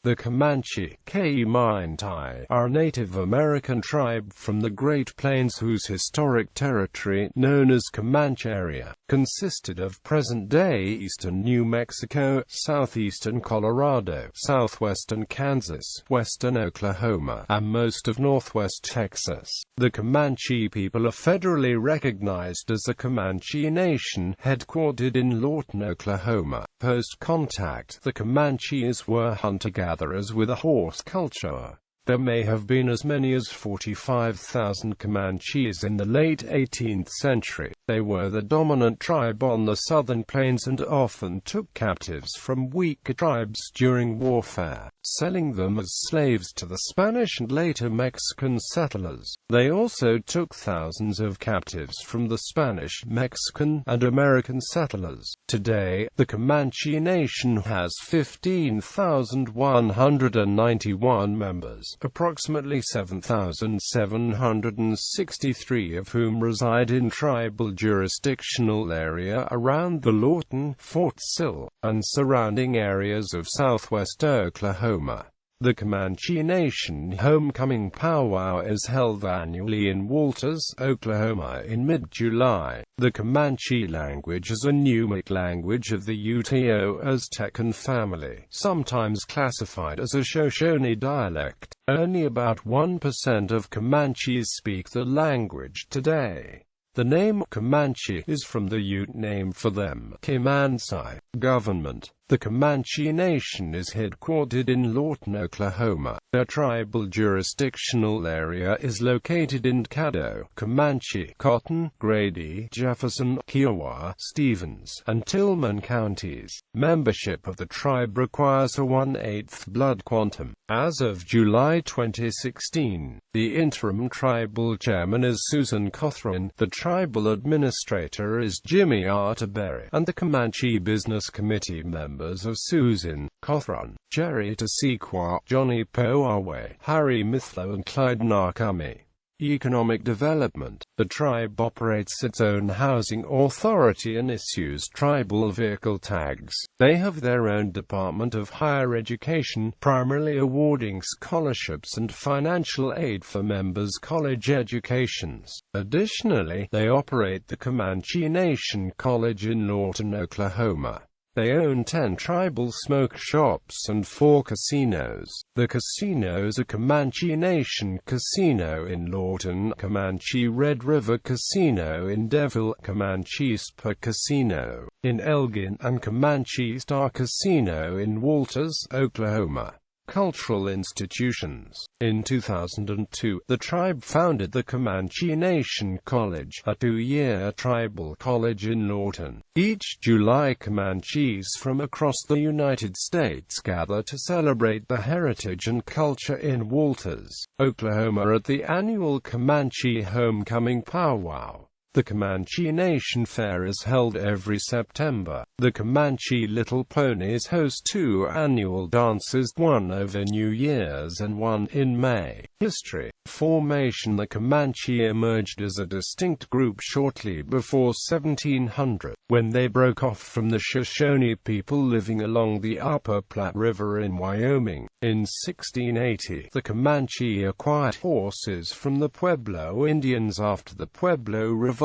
The Comanche, kəʻmæntʃiː, are a Native American tribe from the Great Plains whose historic territory, known as Comancheria, consisted of present-day eastern New Mexico, southeastern Colorado, southwestern Kansas, western Oklahoma, and most of northwest Texas. The Comanche people are federally recognized as the Comanche Nation, headquartered in Lawton, Oklahoma. Post-contact, the Comanches were hunter-gatherers with a horse culture. There may have been as many as 45,000 Comanches in the late 18th century. They were the dominant tribe on the southern plains and often took captives from weaker tribes during warfare, selling them as slaves to the Spanish and later Mexican settlers. They also took thousands of captives from the Spanish, Mexican, and American settlers. Today, the Comanche Nation has 15,191 members, approximately 7,763 of whom reside in tribal jurisdictional area around the Lawton, Fort Sill, and surrounding areas of southwest Oklahoma. The Comanche Nation homecoming powwow is held annually in Walters, Oklahoma in mid-July. The Comanche language is a Numic language of the Uto-Aztecan family, sometimes classified as a Shoshone dialect. Only about 1% of Comanches speak the language today. The name Comanche is from the Ute name for them, kəmäntʃiː, government. The Comanche Nation is headquartered in Lawton, Oklahoma. Their tribal jurisdictional area is located in Caddo, Comanche, Cotton, Grady, Jefferson, Kiowa, Stevens, and Tillman counties. Membership of the tribe requires a 1/8 blood quantum. As of July 2016, the interim tribal chairman is Susan Cothran, the tribal administrator is Jimmy Arterberry, and the Comanche Business Committee members of Susan, Cothran, Jerry Tasequa, Johnny Poawe, Harry Mithlow and Clyde Nakami. Economic development. The tribe operates its own housing authority and issues tribal vehicle tags. They have their own Department of Higher Education, primarily awarding scholarships and financial aid for members' college educations. Additionally, they operate the Comanche Nation College in Lawton, Oklahoma. They own 10 tribal smoke shops and 4 casinos. The casinos are Comanche Nation Casino in Lawton, Comanche Red River Casino in Deville, Comanche Spa Casino in Elgin, and Comanche Star Casino in Walters, Oklahoma. Cultural institutions. In 2002, the tribe founded the Comanche Nation College, a 2-year tribal college in Lawton. Each July, Comanches from across the United States gather to celebrate the heritage and culture in Walters, Oklahoma at the annual Comanche Homecoming Powwow. The Comanche Nation Fair is held every September. The Comanche Little Ponies host 2 annual dances, one over New Year's and one in May. History. Formation. The Comanche emerged as a distinct group shortly before 1700, when they broke off from the Shoshone people living along the Upper Platte River in Wyoming. In 1680, the Comanche acquired horses from the Pueblo Indians after the Pueblo Revolt.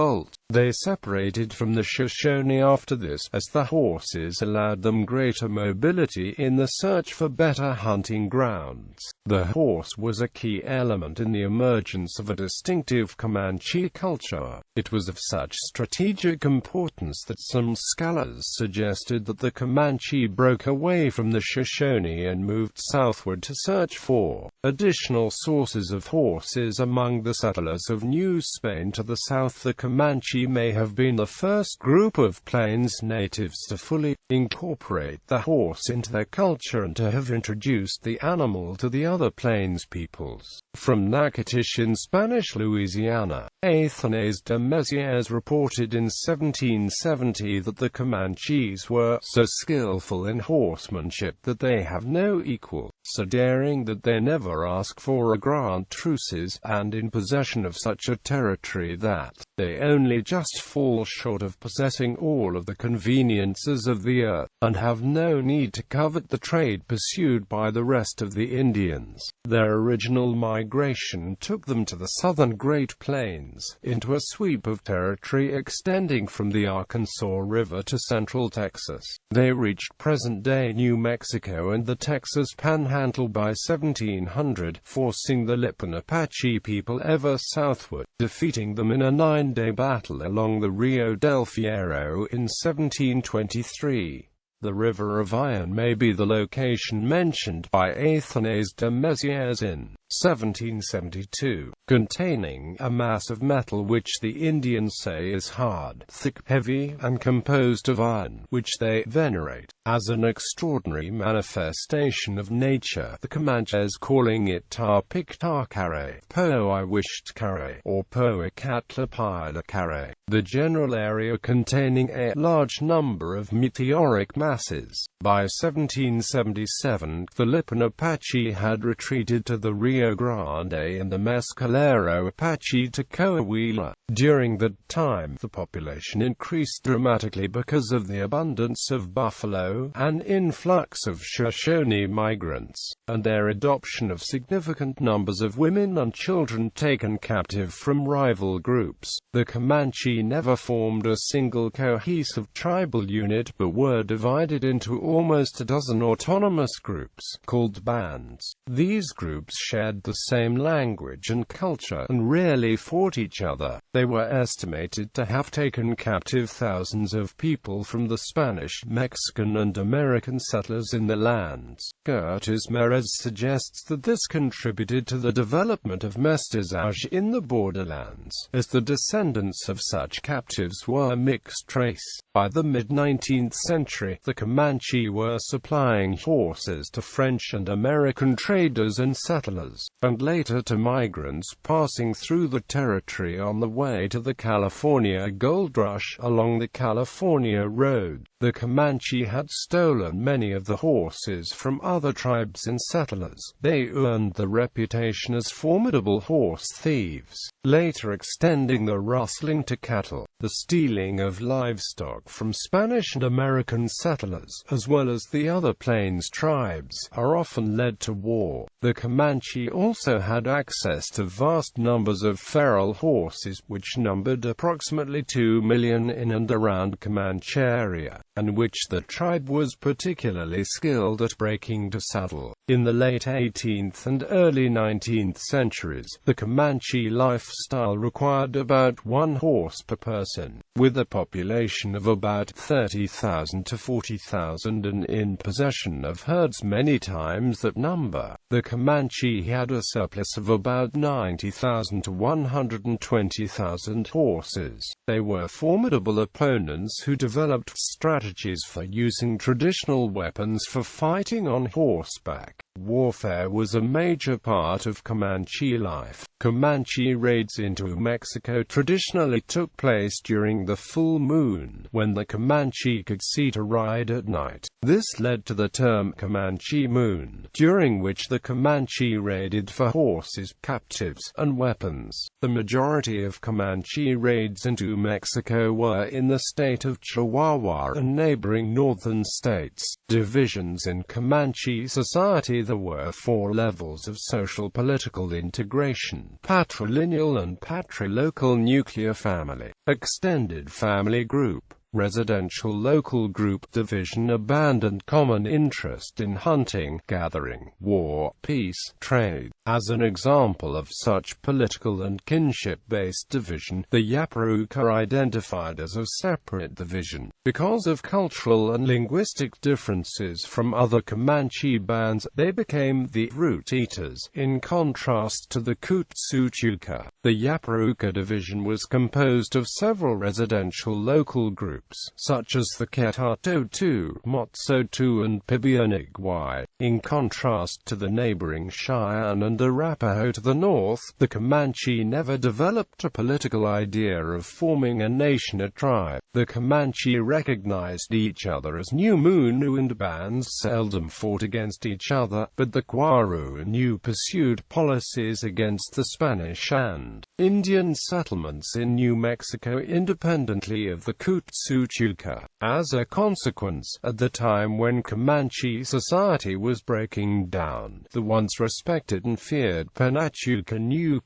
They separated from the Shoshone after this, as the horses allowed them greater mobility in the search for better hunting grounds. The horse was a key element in the emergence of a distinctive Comanche culture. It was of such strategic importance that some scholars suggested that the Comanche broke away from the Shoshone and moved southward to search for additional sources of horses among the settlers of New Spain to the south. The Comanche may have been the first group of Plains natives to fully incorporate the horse into their culture and to have introduced the animal to the other Plains peoples. From Natchitoches in Spanish Louisiana, Athanase de Messières reported in 1770 that the Comanches were so skillful in horsemanship that they have no equal, so daring that they never ask for or grant truces, and in possession of such a territory that they only just fall short of possessing all of the conveniences of the earth, and have no need to covet the trade pursued by the rest of the Indians. Their original migration took them to the southern Great Plains, into a sweep of territory extending from the Arkansas River to central Texas. They reached present-day New Mexico and the Texas Panhandle by 1700, forcing the Lipan Apache people ever southward, defeating them in a 9-day battle along the Rio del Fierro in 1723. The River of Iron may be the location mentioned by Athanase de Messières in 1772, containing a mass of metal which the Indians say is hard, thick, heavy, and composed of iron, which they venerate as an extraordinary manifestation of nature, the Comanches calling it Tapiktakare, Poiwishtkare, or Poicatlapilakare, the general area containing a large number of meteoric masses. By 1777, the Lipan Apache had retreated to the Rio Grande and the Mescalero Apache to Coahuila. During that time, the population increased dramatically because of the abundance of buffalo, an influx of Shoshone migrants, and their adoption of significant numbers of women and children taken captive from rival groups. The Comanche never formed a single cohesive tribal unit, but were divided into almost a dozen autonomous groups, called bands. These groups shared the same language and culture, and rarely fought each other. They were estimated to have taken captive thousands of people from the Spanish, Mexican, and American settlers in the lands. Curtis Merez suggests that this contributed to the development of mestiçage in the borderlands, as the descendants of such captives were mixed race. By the mid-19th century, the Comanche were supplying horses to French and American traders and settlers, and later to migrants passing through the territory on the way to the California Gold Rush along the California Road. The Comanche had stolen many of the horses from other tribes and settlers. They earned the reputation as formidable horse thieves, later extending the rustling to cattle. The stealing of livestock from Spanish and American settlers, as well as the other plains tribes, are often led to war. The Comanche also had access to vast numbers of feral horses, which numbered approximately 2 million in and around Comancheria, and which the tribe was particularly skilled at breaking to saddle. In the late 18th and early 19th centuries, the Comanche lifestyle required about 1 horse per person, with a population of about 30,000 to 40,000 and in possession of herds many times that number. The Comanche had a surplus of about 90,000 to 120,000 horses. They were formidable opponents who developed strategies for using traditional weapons for fighting on horseback. Warfare was a major part of Comanche life. Comanche raids into Mexico traditionally took place during the full moon, when the Comanche could see to ride at night. This led to the term Comanche Moon, during which the Comanche raided for horses, captives, and weapons. The majority of Comanche raids into Mexico were in the state of Chihuahua and neighboring northern states. Divisions in Comanche society. There were 4 levels of social-political integration: patrilineal and patrilocal nuclear family, extended family group, residential local group, division, abandoned common interest in hunting, gathering, war, peace, trade. As an example of such political and kinship-based division, the Yaparuka identified as a separate division. Because of cultural and linguistic differences from other Comanche bands, they became the Root Eaters, in contrast to the Kütsuchuka. The Yaparuka division was composed of several residential local groups, such as the Ketatotu, Motsotu and Pibionigwai. In contrast to the neighboring Cheyenne and Arapaho to the north, the Comanche never developed a political idea of forming a nation or tribe. The Comanche recognized each other as Numunu, and bands seldom fought against each other, but the Guarani pursued policies against the Spanish and Indian settlements in New Mexico independently of the Kütsuchuka. As a consequence, at the time when Comanche society was breaking down, the once respected and feared Penachuca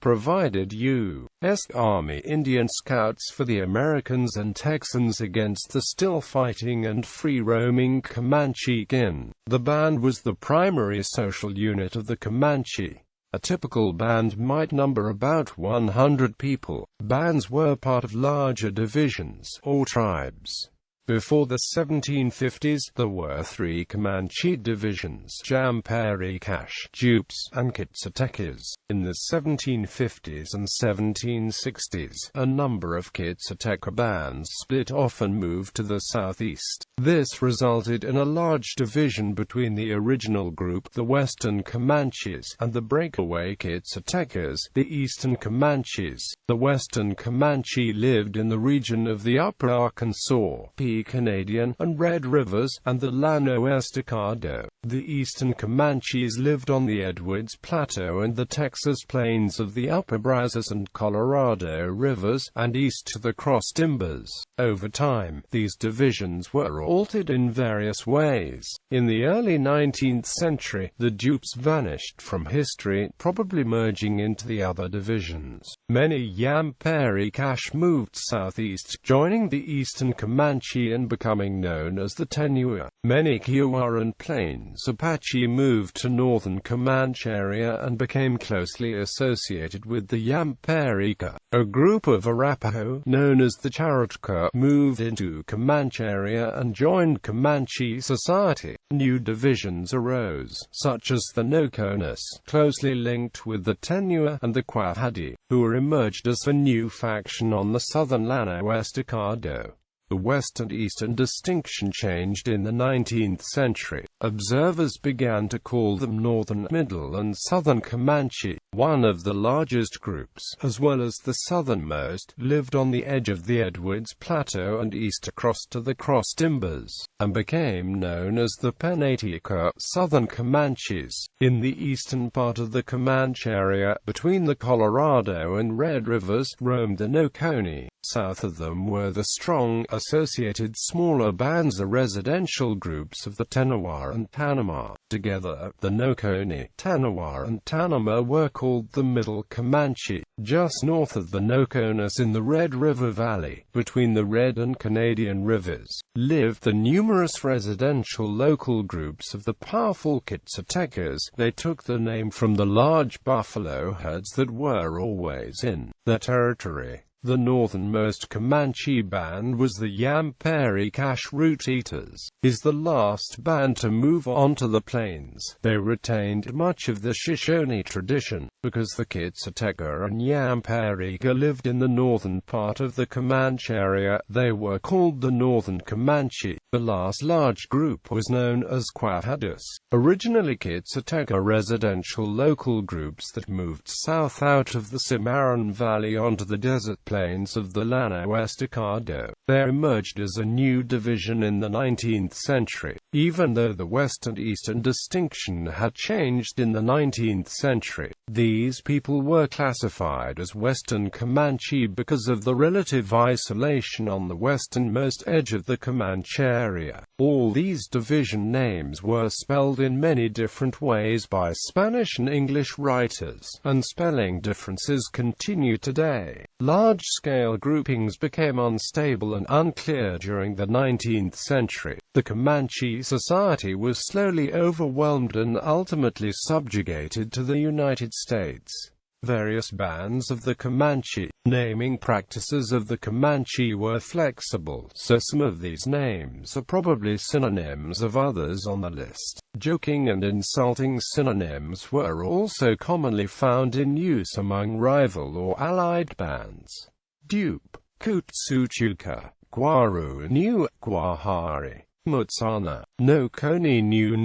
provided U.S. Army Indian Scouts for the Americans and Texans against the still fighting and free-roaming Comanche kin. The band was the primary social unit of the Comanche. A typical band might number about 100 people. Bands were part of larger divisions, or tribes. Before the 1750s, there were three Comanche divisions: Jämperi-Cache, Jupes, and Kitsattekes. In the 1750s and 1760s, a number of Kitsateka bands split off and moved to the southeast. This resulted in a large division between the original group, the Western Comanches, and the breakaway Kitsattekes, the Eastern Comanches. The Western Comanche lived in the region of the Upper Arkansas, Canadian, and Red Rivers, and the Llano Estacado. The Eastern Comanches lived on the Edwards Plateau and the Texas plains of the Upper Brazos and Colorado Rivers, and east to the Cross Timbers. Over time, these divisions were altered in various ways. In the early 19th century, the Jupes vanished from history, probably merging into the other divisions. Many Jämperi-Cache moved southeast, joining the Eastern Comanche and becoming known as the Tenua. Many Kiowa and Plains Apache moved to northern Comancheria and became closely associated with the Jämperi-Ka. A group of Arapaho, known as the Charatka, moved into Comancheria and joined Comanche society. New divisions arose, such as the Nokonis, closely linked with the Tenua, and the Quahadi, who emerged as a new faction on the southern Llano Estacado. The west and eastern distinction changed in the 19th century. Observers began to call them Northern, Middle and Southern Comanche. One of the largest groups, as well as the southernmost, lived on the edge of the Edwards Plateau and east across to the Cross Timbers, and became known as the Penatica, Southern Comanches. In the eastern part of the Comancheria, between the Colorado and Red Rivers, roamed the Noconi. South of them were the strong, associated smaller bands or residential groups of the Tenawar and Tanama. Together, the Noconi, Tanawar and Tanama were called the Middle Comanche. Just north of the Nokonis in the Red River Valley, between the Red and Canadian rivers, lived the numerous residential local groups of the powerful Kitsattekes. They took the name from the large buffalo herds that were always in their territory. The northernmost Comanche band was the Jämperi-Cache Root Eaters. Is the last band to move onto the plains. They retained much of the Shoshone tradition, because the Kitsateka and Jämperi-Ka lived in the northern part of the Comancheria. They were called the Northern Comanche. The last large group was known as Quahadus. Originally Kitsateka residential local groups that moved south out of the Cimarron Valley onto the desert plains of the Llano Estacado. They emerged as a new division in the 19th century. Even though the west and eastern distinction had changed in the 19th century, these people were classified as Western Comanche because of the relative isolation on the westernmost edge of the Comancheria. All these division names were spelled in many different ways by Spanish and English writers, and spelling differences continue today. Large-scale groupings became unstable and unclear during the 19th century. The Comanche society was slowly overwhelmed and ultimately subjugated to the United States. Various bands of the Comanche. Naming practices of the Comanche were flexible, so some of these names are probably synonyms of others on the list. Joking and insulting synonyms were also commonly found in use among rival or allied bands. Dupe, Kutsuchuka, Gwaru New, Gwahari, Mutsana, Nokoni New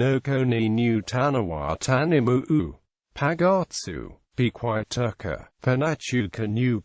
Tanawa Tanimu, Pagatsu, Pequaituka, Penachuka New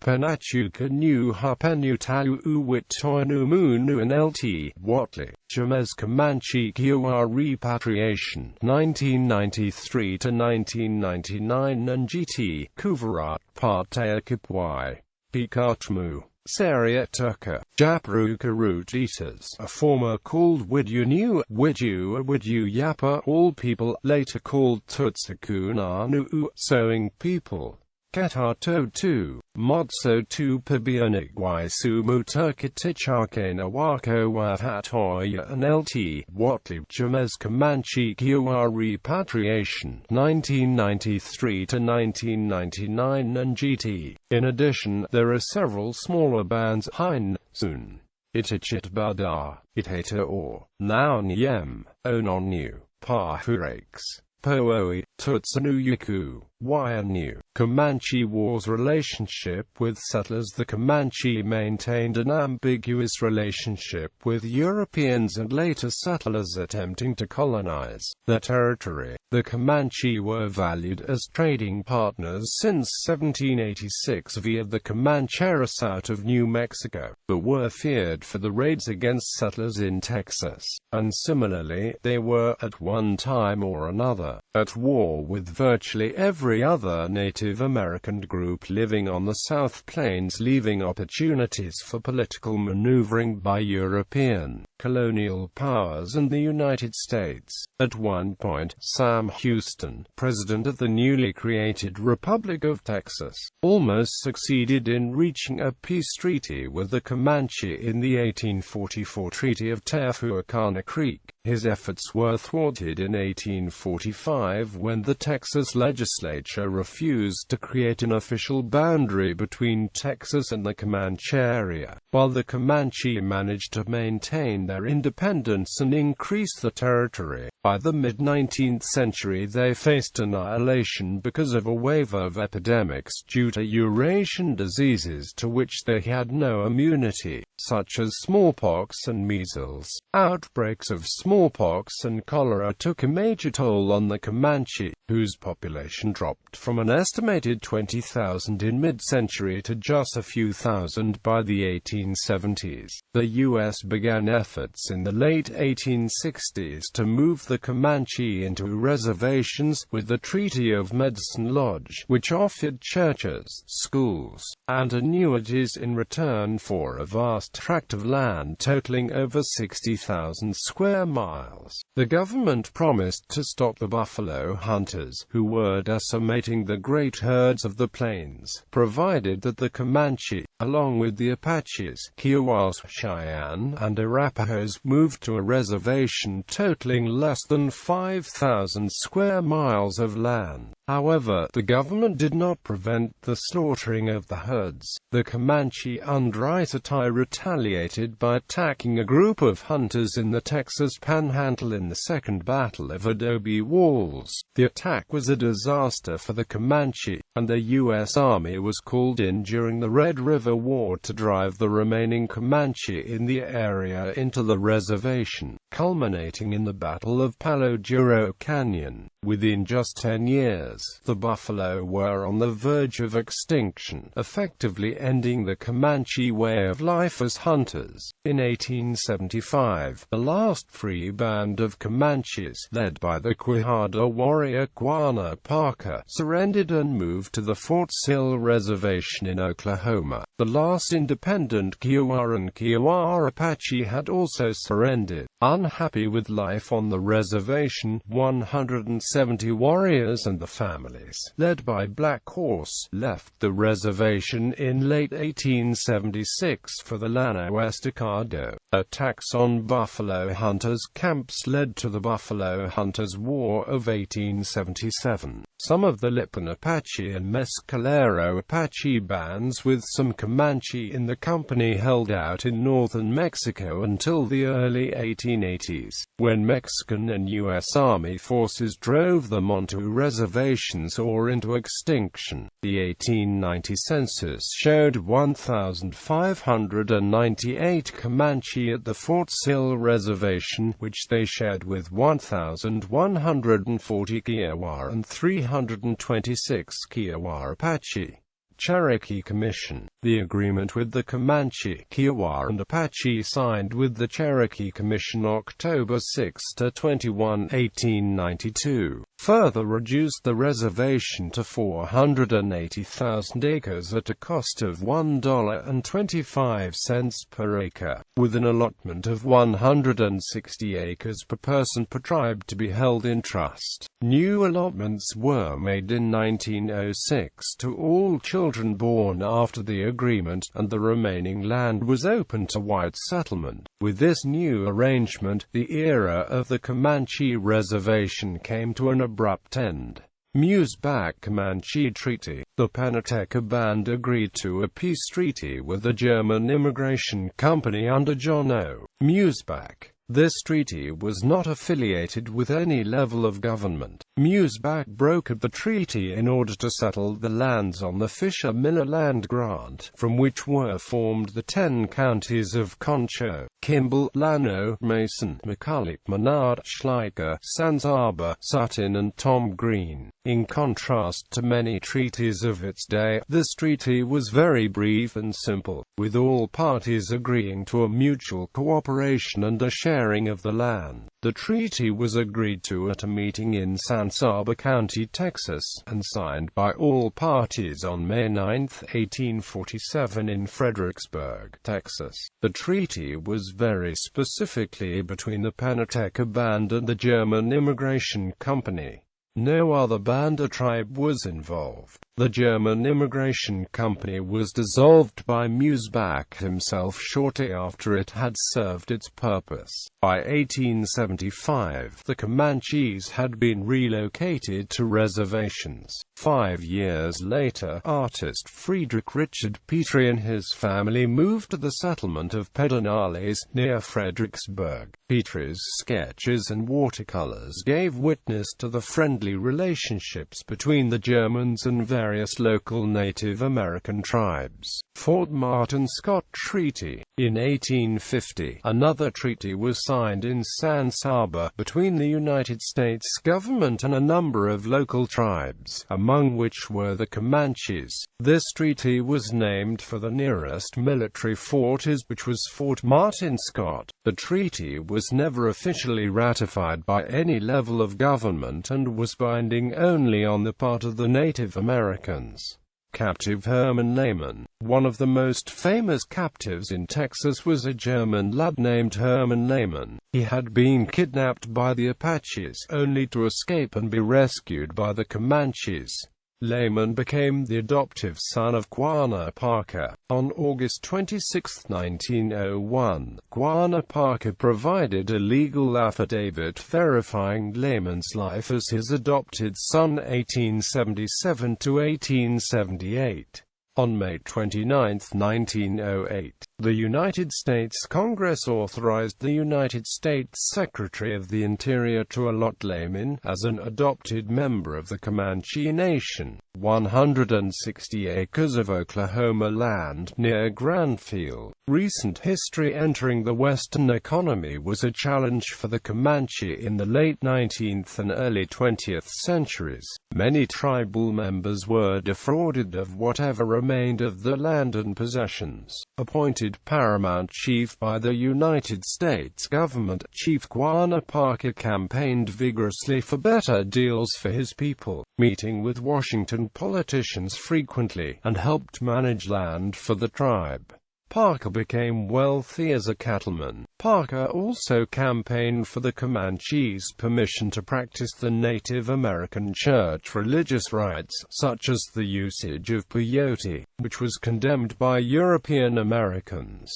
Hapenutalu Witoinumunu and LT, Watley, Jamez Comanche Kiowa Repatriation, 1993–1999 and GT, Kuvarat, Parteakipwai, Pikatmu, Sariatuka, Japruka Root Eaters, a former called Widyu New, Widyu Yapa, all people, later called Tutsakunanu, sowing people. Ketato 2, Modso 2 Pabionik Waisu Muturkitichakena Wako Wahatoya and LT, Watley, Jamez Comanche Kiowa Repatriation, 1993–1999 and GT. In addition, there are several smaller bands, Hein, Sun, Itichitbada, Itata or, Nauniem, Ononu, Pahurakes, Pooi, Tutsanuyaku, Wayanu. Comanche War's relationship with settlers. The Comanche maintained an ambiguous relationship with Europeans and later settlers attempting to colonize their territory. The Comanche were valued as trading partners since 1786 via the Comancheria south of New Mexico, but were feared for the raids against settlers in Texas, and similarly, they were, at one time or another, at war with virtually every other Native American group living on the South Plains, leaving opportunities for political maneuvering by European colonial powers and the United States. At one point, Sam Houston, president of the newly created Republic of Texas, almost succeeded in reaching a peace treaty with the Comanche in the 1844 Treaty of Tehuacana Creek. His efforts were thwarted in 1845 when the Texas legislature refused to create an official boundary between Texas and the Comancheria, while the Comanche managed to maintain their independence and increase the territory. By the mid-19th century they faced annihilation because of a wave of epidemics due to Eurasian diseases to which they had no immunity, such as smallpox and measles. Outbreaks of smallpox and cholera took a major toll on the Comanche, whose population dropped from an estimated 20,000 in mid-century to just a few thousand by the 1870s. The U.S. began efforts in the late 1860s to move the Comanche into reservations, with the Treaty of Medicine Lodge, which offered churches, schools, and annuities in return for a vast tract of land totaling over 60,000 square miles. The government promised to stop the buffalo hunters, who were decimating the great herds of the plains, provided that the Comanche, along with the Apaches, Kiowas, Cheyenne, and Arapahoes, moved to a reservation totaling less than 5,000 square miles of land. However, the government did not prevent the slaughtering of the herds. The Comanche under Itatai retaliated by attacking a group of hunters in the Texas Panhandle in the Second Battle of Adobe Walls. The attack was a disaster for the Comanche, and the U.S. Army was called in during the Red River War to drive the remaining Comanche in the area into the reservation, culminating in the Battle of Palo Duro Canyon. Within just 10 years, the buffalo were on the verge of extinction, effectively ending the Comanche way of life as hunters. In 1875, the last free band of Comanches, led by the Quijada warrior Quanah Parker, surrendered and moved to the Fort Sill Reservation in Oklahoma. The last independent Kiowa and Kiowa Apache had also surrendered. Unhappy with life on the reservation, 170 warriors and the families, led by Black Horse, left the reservation in late 1876 for the Llano Estacado. Attacks on buffalo hunters' camps led to the Buffalo Hunters' War of 1877. Some of the Lipan Apache and Mescalero Apache bands with some Comanche in the company held out in northern Mexico until the early 1880s, when Mexican and U.S. Army forces drove them onto reservations or into extinction. The 1890 census showed 1,598 Comanche at the Fort Sill Reservation, which they shared with 1,140 Kiowa and 326 Kiowa Apache. Cherokee Commission. The agreement with the Comanche, Kiowa and Apache signed with the Cherokee Commission October 6–21, 1892, further reduced the reservation to 480,000 acres at a cost of $1.25 per acre, with an allotment of 160 acres per person per tribe to be held in trust. New allotments were made in 1906 to all children born after the agreement, and the remaining land was open to white settlement. With this new arrangement, the era of the Comanche Reservation came to an abrupt end. Muesback-Comanche Treaty. The Panateca Band agreed to a peace treaty with the German Immigration Company under John O. Muesback. This treaty was not affiliated with any level of government. Muesback brokered the treaty in order to settle the lands on the Fisher-Miller Land Grant, from which were formed the 10 counties of Concho, Kimball, Llano, Mason, McCulloch, Menard, Schleicher, San Saba, Sutton and Tom Green. In contrast to many treaties of its day, this treaty was very brief and simple, with all parties agreeing to a mutual cooperation and a sharing of the land. The treaty was agreed to at a meeting in San Saba County, Texas, and signed by all parties on May 9, 1847 in Fredericksburg, Texas. The treaty was very specifically between the Panateca Band and the German Immigration Company. No other band or tribe was involved. The German Immigration Company was dissolved by Muesback himself shortly after it had served its purpose. By 1875, the Comanches had been relocated to reservations. 5 years later, artist Friedrich Richard Petrie and his family moved to the settlement of Pedernales, near Fredericksburg. Petrie's sketches and watercolors gave witness to the friendly relationships between the Germans and various local Native American tribes. Fort Martin Scott Treaty. In 1850, another treaty was signed in San Saba between the United States government and a number of local tribes, among which were the Comanches. This treaty was named for the nearest military fort, which was Fort Martin Scott. The treaty was never officially ratified by any level of government and was binding only on the part of the Native Americans. Captive Herman Lehman. One of the most famous captives in Texas was a German lad named Herman Lehman. He had been kidnapped by the Apaches, only to escape and be rescued by the Comanches. Lehman became the adoptive son of Quanah Parker. On August 26, 1901, Quanah Parker provided a legal affidavit verifying Lehman's life as his adopted son 1877 to 1878. On May 29, 1908, the United States Congress authorized the United States Secretary of the Interior to allot Lehman as an adopted member of the Comanche Nation, 160 acres of Oklahoma land near Granville. Recent history entering the Western economy was a challenge for the Comanche in the late 19th and early 20th centuries. Many tribal members were defrauded of whatever remained of the land and possessions. Appointed paramount chief by the United States government, Chief Quanah Parker campaigned vigorously for better deals for his people, meeting with Washington politicians frequently, and helped manage land for the tribe. Parker became wealthy as a cattleman. Parker also campaigned for the Comanches' permission to practice the Native American church religious rites, such as the usage of peyote, which was condemned by European Americans.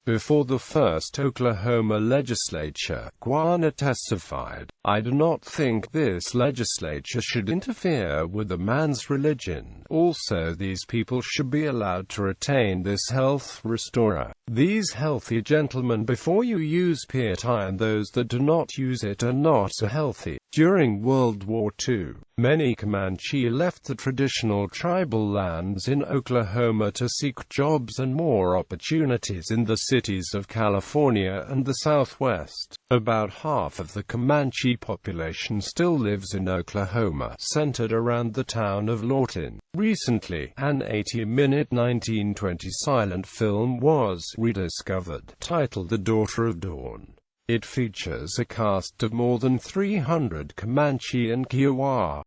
Before the first Oklahoma legislature, Guana testified, "I do not think this legislature should interfere with a man's religion. Also, these people should be allowed to retain this health restorer. These healthy gentlemen before you use piety, and those that do not use it are not so healthy." During World War II, many Comanche left the traditional tribal lands in Oklahoma to seek jobs and more opportunities in the cities of California and the Southwest. About half of the Comanche population still lives in Oklahoma, centered around the town of Lawton. Recently, an 80-minute 1920 silent film was rediscovered, titled The Daughter of Dawn. It features a cast of more than 300 Comanche and Kiowa